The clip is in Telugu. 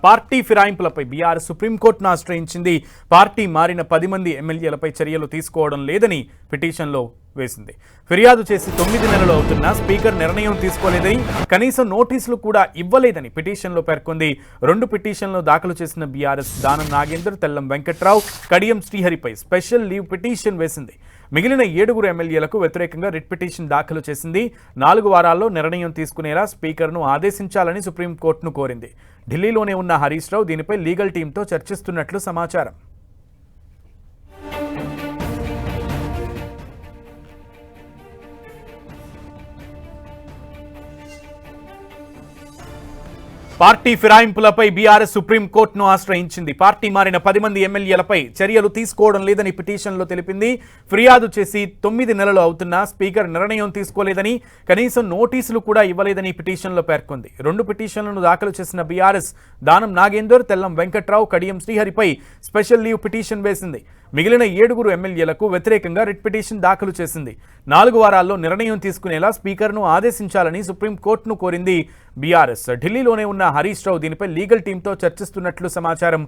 పార్టీ ఫిరాయింపులపై బీఆర్ఎస్ సుప్రీంకోర్టును ఆశ్రయించింది. పార్టీ మారిన 10 మంది ఎమ్మెల్యేలపై చర్యలు తీసుకోవడం లేదని పిటిషన్లో వేసింది. ఫిర్యాదు చేసి 9 నెలలు అవుతున్నా స్పీకర్ నిర్ణయం తీసుకోలేదని, కనీసం నోటీసులు కూడా ఇవ్వలేదని పిటిషన్లో పేర్కొంది. 2 పిటిషన్లు దాఖలు చేసిన బీఆర్ఎస్ దానం నాగేందర్, తెల్లం వెంకట్రావు, కడియం శ్రీహరిపై స్పెషల్ లీవ్ పిటిషన్ వేసింది. మిగిలిన 7 ఎమ్మెల్యేలకు వ్యతిరేకంగా రిట్ పిటిషన్ దాఖలు చేసింది. 4 వారాల్లో నిర్ణయం తీసుకునేలా స్పీకర్ను ఆదేశించాలని సుప్రీంకోర్టును కోరింది. ఢిల్లీలోనే ఉన్న హరీష్ రావు దీనిపై లీగల్ టీంతో చర్చిస్తున్నట్లు సమాచారం. పార్టీ ఫిరాయింపులపై బీఆర్ఎస్ సుప్రీంకోర్టును ఆశ్రయించింది. పార్టీ మారిన 10 మంది ఎమ్మెల్యేలపై చర్యలు తీసుకోవడం లేదని పిటిషన్లో తెలిపింది. ఫిర్యాదు చేసి 9 నెలలు అవుతున్నా స్పీకర్ నిర్ణయం తీసుకోలేదని, కనీసం నోటీసులు కూడా ఇవ్వలేదని పిటిషన్లో పేర్కొంది. 2 పిటిషన్లను దాఖలు చేసిన బీఆర్ఎస్ దానం నాగేందర్, తెల్లం వెంకట్రావు, కడియం శ్రీహరిపై స్పెషల్ లీవ్ పిటిషన్ వేసింది. మిగిలిన 7 ఎమ్మెల్యేలకు వ్యతిరేకంగా రిట్ పిటిషన్ దాఖలు చేసింది. 4 వారాల్లో నిర్ణయం తీసుకునేలా స్పీకర్ను ఆదేశించాలని సుప్రీంకోర్టును కోరింది బీఆర్ఎస్. ఢిల్లీలోనే ఉన్న హరీష్ రావు దీనిపై లీగల్ టీంతో చర్చిస్తున్నట్లు సమాచారం.